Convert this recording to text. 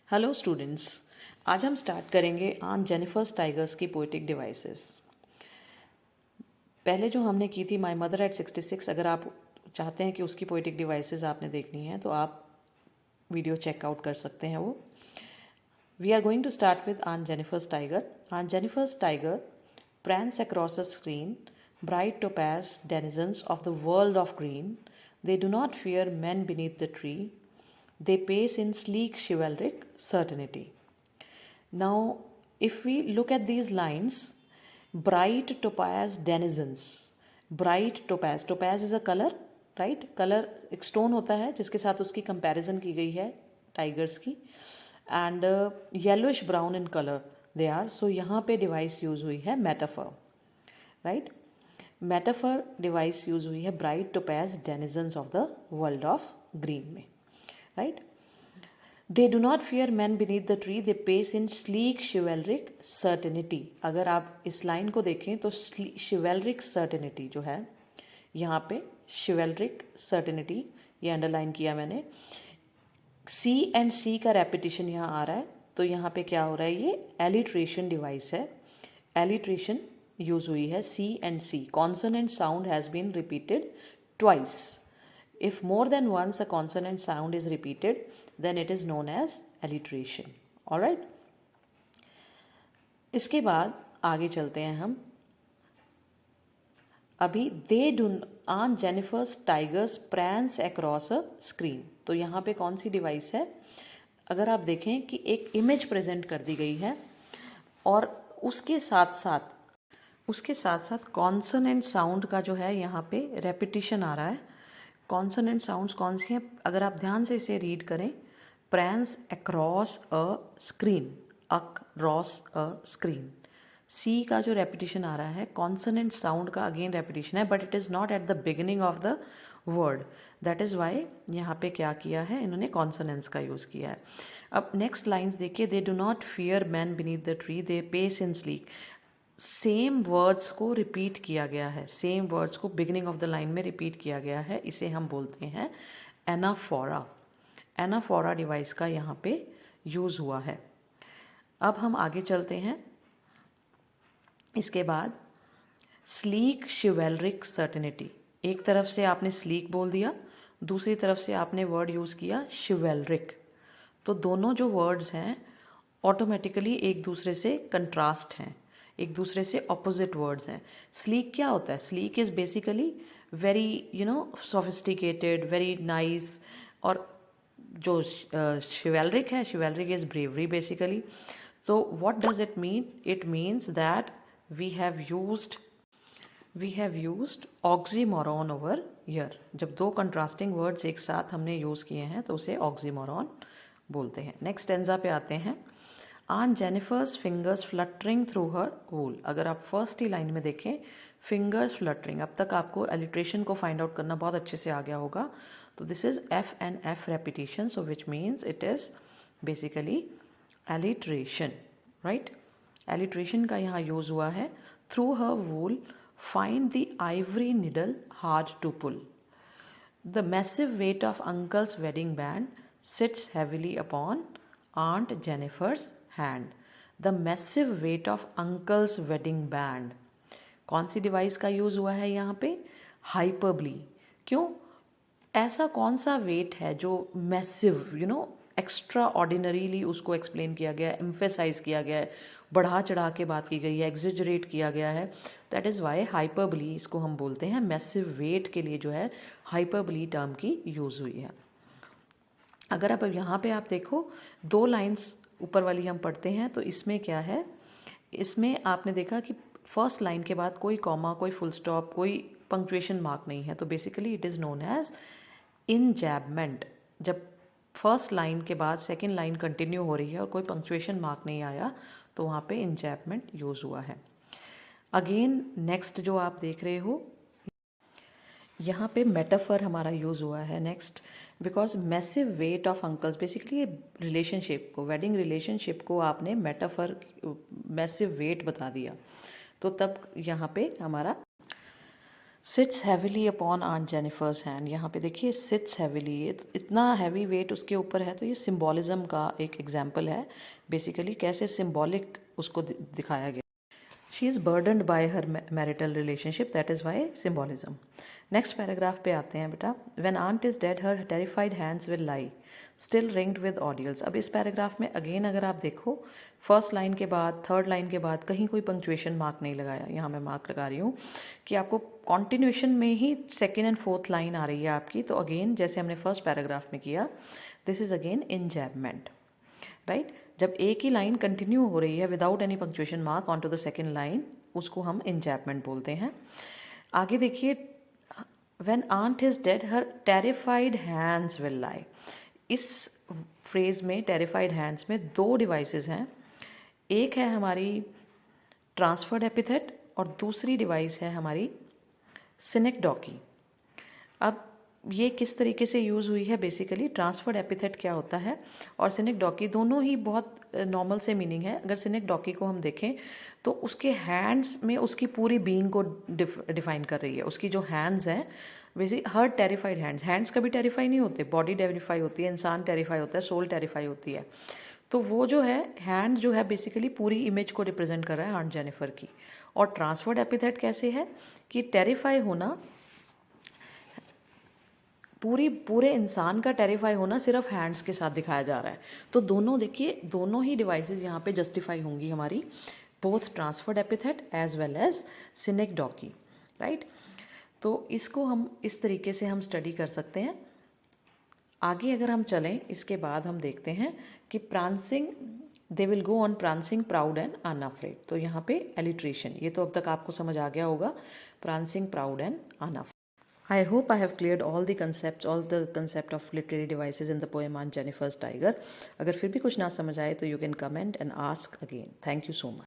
Hello students, आज हम start करेंगे ऑन जेनिफर्स टाइगर्स की पोएटिक डिवाइसेस। पहले जो हमने की थी माय मदर एट 66, अगर आप चाहते हैं कि उसकी पोएटिक डिवाइसेस आपने देखनी है तो आप वीडियो चेकआउट कर सकते हैं वो। We are going to start with on Jennifer's tiger. On Jennifer's tiger prance across a screen, bright topaz denizens of the world of green, they do not fear men beneath the tree, they pace in sleek chivalric certainty. Now, if we look at these lines, bright topaz denizens, bright topaz, topaz is a color, right? color एक stone होता है जिसके साथ उसकी comparison की गई है tigers की, and yellowish brown in colour they are. So यहाँ पे डिवाइस यूज हुई है metaphor, right? Metaphor device use हुई है bright topaz denizens of the world of green में, right? They do not fear man beneath the tree, they pace in sleek chivalric certainty. अगर आप इस लाइन को देखें तो शिवेलरिक सर्टेनिटी जो है यहाँ पे, शिवेलरिक सर्टेनिटी ये अंडरलाइन किया मैंने। सी एंड सी का रेपिटेशन यहाँ आ रहा है, तो यहाँ पे क्या हो रहा है, ये एलिट्रेशन डिवाइस है। एलिट्रेशन यूज हुई है, C and C, consonant sound has been repeated twice. If more than once a consonant sound is repeated then it is known as alliteration. All right? इसके बाद आगे चलते हैं हम। अभी they do on Jennifer's tigers prance across a screen, तो यहाँ पे कौन सी डिवाइस है? अगर आप देखें कि एक इमेज प्रेजेंट कर दी गई है और उसके साथ साथ कॉन्सोनेंट साउंड का जो है यहाँ पे रेपिटिशन आ रहा है। कॉन्सोनेंट साउंड्स कौन सी हैं? अगर आप ध्यान से इसे रीड करें, prance across a screen, across a screen, सी का जो रेपिटेशन आ रहा है, कॉन्सोनेंट साउंड का अगेन रेपिटेशन है, but it is not at the beginning of the word. That is Y यहाँ पे क्या किया है इन्होंने, कॉन्सोनेंट्स का यूज़ किया है। अब नेक्स्ट लाइन्स देखिए, they do not fear man beneath the tree, they pace in sleek. Same words को रिपीट किया गया है, सेम वर्ड्स को बिगिनिंग ऑफ द लाइन में रिपीट किया गया है, इसे हम बोलते हैं एनाफोरा। एनाफोरा डिवाइस का यहाँ पे यूज़ हुआ है। अब हम आगे चलते हैं। इसके बाद स्लीक शिवेलरिक सर्टेनिटी, एक तरफ से आपने स्लीक बोल दिया, दूसरी तरफ से आपने वर्ड यूज़ किया शिवेलरिक, तो दोनों जो वर्ड्स हैं ऑटोमेटिकली एक दूसरे से कंट्रास्ट हैं, एक दूसरे से ऑपोजिट वर्ड्स हैं। स्लीक क्या होता है? Sleek is basically very sophisticated, very nice, और जो शिवेलरिक है, chivalric is bravery basically. So what does it mean? It means that we have used oxymoron over here. जब दो contrasting words एक साथ हमने यूज़ किए हैं तो उसे oxymoron बोलते हैं। नेक्स्ट टेंजा पे आते हैं। On Jennifer's fingers fluttering through her wool. अगर आप फर्स्ट ही लाइन में देखें, फिंगर्स फ्लटरिंग, अब तक आपको एलिट्रेशन को फाइंड आउट करना बहुत अच्छे से आ गया होगा। तो this is F and F repetition, so which means it is basically alliteration, right? Alliteration का यहाँ यूज हुआ है। Through her wool find the ivory needle hard to pull, the massive weight of uncle's wedding band sits heavily upon Aunt Jennifer's hand. The massive weight of uncle's wedding band. कौन सी device का use हुआ है यहाँ पे? Hyperbole. क्यों? ऐसा कौन सा वेट है जो मैसिव, एक्स्ट्रा ऑर्डिनरीली उसको एक्सप्लेन किया गया है, एम्फेसाइज किया गया है, बढ़ा चढ़ा के बात की गई है, एग्जेजरेट किया गया है। दैट इज़ वाई हाइपरबली इसको हम बोलते हैं। मैसिव वेट के लिए जो है हाइपरबली टर्म की यूज़ हुई है। अगर आप यहाँ पे आप देखो, दो लाइंस ऊपर वाली हम पढ़ते हैं तो इसमें क्या है, इसमें आपने देखा कि फर्स्ट लाइन के बाद कोई कॉमा, कोई फुल स्टॉप, कोई पंक्चुएशन मार्क नहीं है, तो basically it is known as enjambment. जब फर्स्ट लाइन के बाद सेकेंड लाइन कंटिन्यू हो रही है और कोई पंक्चुएशन मार्क नहीं आया तो वहाँ पे इंजैबमेंट यूज़ हुआ है। अगेन नेक्स्ट जो आप देख रहे हो, यहाँ पे मेटाफर हमारा यूज़ हुआ है next, because massive weight of uncle's, basically ये रिलेशनशिप को, वेडिंग रिलेशनशिप को आपने मेटाफर, मैसिव वेट बता दिया, तो तब यहाँ पे हमारा sits heavily upon aunt Jennifer's hand, यहाँ पे देखिए सिट्स हैविली, इतना हैवी वेट उसके ऊपर है, तो ये सिम्बॉलिज्म का एक एग्जाम्पल है, बेसिकली कैसे सिम्बॉलिक उसको दिखाया गया। She is burdened by her marital relationship, that is why symbolism. Next paragraph पे आते हैं बेटा। When aunt is dead her terrified hands will lie still ringed with ordeals. अब इस पैराग्राफ में अगेन अगर आप देखो, फर्स्ट लाइन के बाद थर्ड लाइन के बाद कहीं कोई पंक्चुएशन मार्क नहीं लगाया, यहाँ मैं मार्क लगा रही हूँ कि आपको कॉन्टिन्यूएशन में ही सेकेंड एंड फोर्थ लाइन आ रही है आपकी। तो अगेन जैसे हमने फर्स्ट पैराग्राफ में किया, this is again enjambment, right. जब एक ही लाइन कंटिन्यू हो रही है without any punctuation mark on to the second line, उसको हम इंजैबमेंट बोलते हैं। आगे देखिए, when aunt is dead her terrified hands will lie. इस फ्रेज में टेरिफाइड हैंड्स में दो डिवाइसेस हैं, एक है हमारी ट्रांसफर्ड एपिथेट और दूसरी डिवाइस है हमारी सिनेक्डॉकी। अब ये किस तरीके से यूज़ हुई है, बेसिकली ट्रांसफर्ड एपिथेट क्या होता है और सिनेक्डॉकी, दोनों ही बहुत नॉर्मल से मीनिंग है। अगर सिनेक्डॉकी को हम देखें तो उसके हैंड्स में उसकी पूरी बीइंग को डिफाइन कर रही है। उसकी जो हैंड्स हैं, वैसे हर टेरिफाइड हैंड्स कभी टेरिफाई नहीं होते, बॉडी टेरिफाई होती है, इंसान टेरिफाई होता है, सोल टेरिफाई होती है। तो वो जो है हैंड जो है बेसिकली पूरी इमेज को रिप्रेजेंट कर रहा है आंट जेनिफर की। और ट्रांसफर्ड एपिथेट कैसे है कि टेरिफाई होना, पूरे इंसान का टेरिफाई होना सिर्फ हैंड्स के साथ दिखाया जा रहा है। तो दोनों देखिए, दोनों ही डिवाइसेस यहाँ पे जस्टिफाई होंगी हमारी, both transferred epithet as well as synecdoche, right. तो इसको हम इस तरीके से हम स्टडी कर सकते हैं। आगे अगर हम चलें, इसके बाद हम देखते हैं कि prancing, they will go on prancing proud and unafraid. तो यहाँ पे एलिट्रेशन, ये तो अब तक आपको समझ आ गया होगा, prancing proud and unafraid. I hope I have cleared all the concept of literary devices in the poem Aunt Jennifer's Tiger. अगर फिर भी कुछ ना समझ आए तो you can comment and ask again. Thank you so much.